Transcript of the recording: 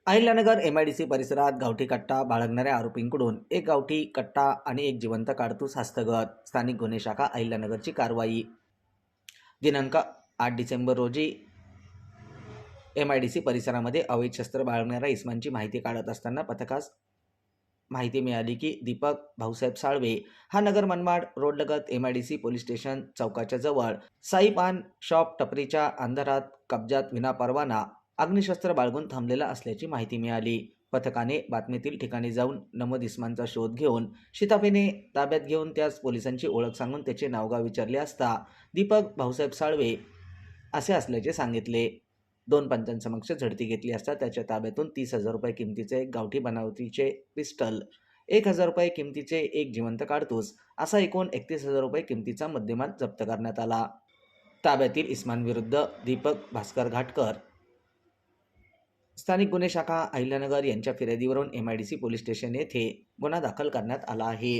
Ahilyanagar MIDC परिसरात गावठी कट्टा बाळगणाऱ्या आरोपींकडून एक गावठी कट्टा आणि एक जिवंत काडतूस हस्तगत. स्थानिक गुन्हे शाखा अहिल्यानगरची कारवाई. दिनांक 8 डिसेंबर रोजी एमआयडीसी परिसरामध्ये अवैध शस्त्र बाळगणाऱ्या इसमांची माहिती काढत असताना पथकास माहिती मिळाली की दीपक भाऊसाहेब साळवे हा Nagar Manmad रोडलगत MIDC police station चौकाच्या जवळ साई पान शॉप टपरीच्या अंधारात कब्जात विना परवाना अग्निशस्त्र बाळगून थांबलेला असल्याची माहिती मिळाली. पथकाने बातमीतील ठिकाणी जाऊन नमूद इस्मांचा शोध घेऊन शिताफेने ताब्यात घेऊन त्यास पोलिसांची ओळख सांगून त्याचे नावगाव विचारले असता दीपक भाऊसाहेब साळवे असे असल्याचे सांगितले. 2 पंचांसमक्ष झडती घेतली असता त्याच्या ताब्यातून 30,000 रुपये किमतीचे एक गावठी बनावटीचे पिस्टल, 1,000 रुपये किमतीचे एक जिवंत काडतूस असा एकूण 31,000 रुपये किमतीचा मुद्देमाल जप्त करण्यात आला. ताब्यातील इस्मांविरुद्ध दीपक भास्कर घाटकर, स्थानिक गुन्हे शाखा अहिल्यानगर यांच्या फिर्यादीवरून एमआयडीसी पोलीस स्टेशन येथे गुन्हा दाखल करण्यात आला आहे.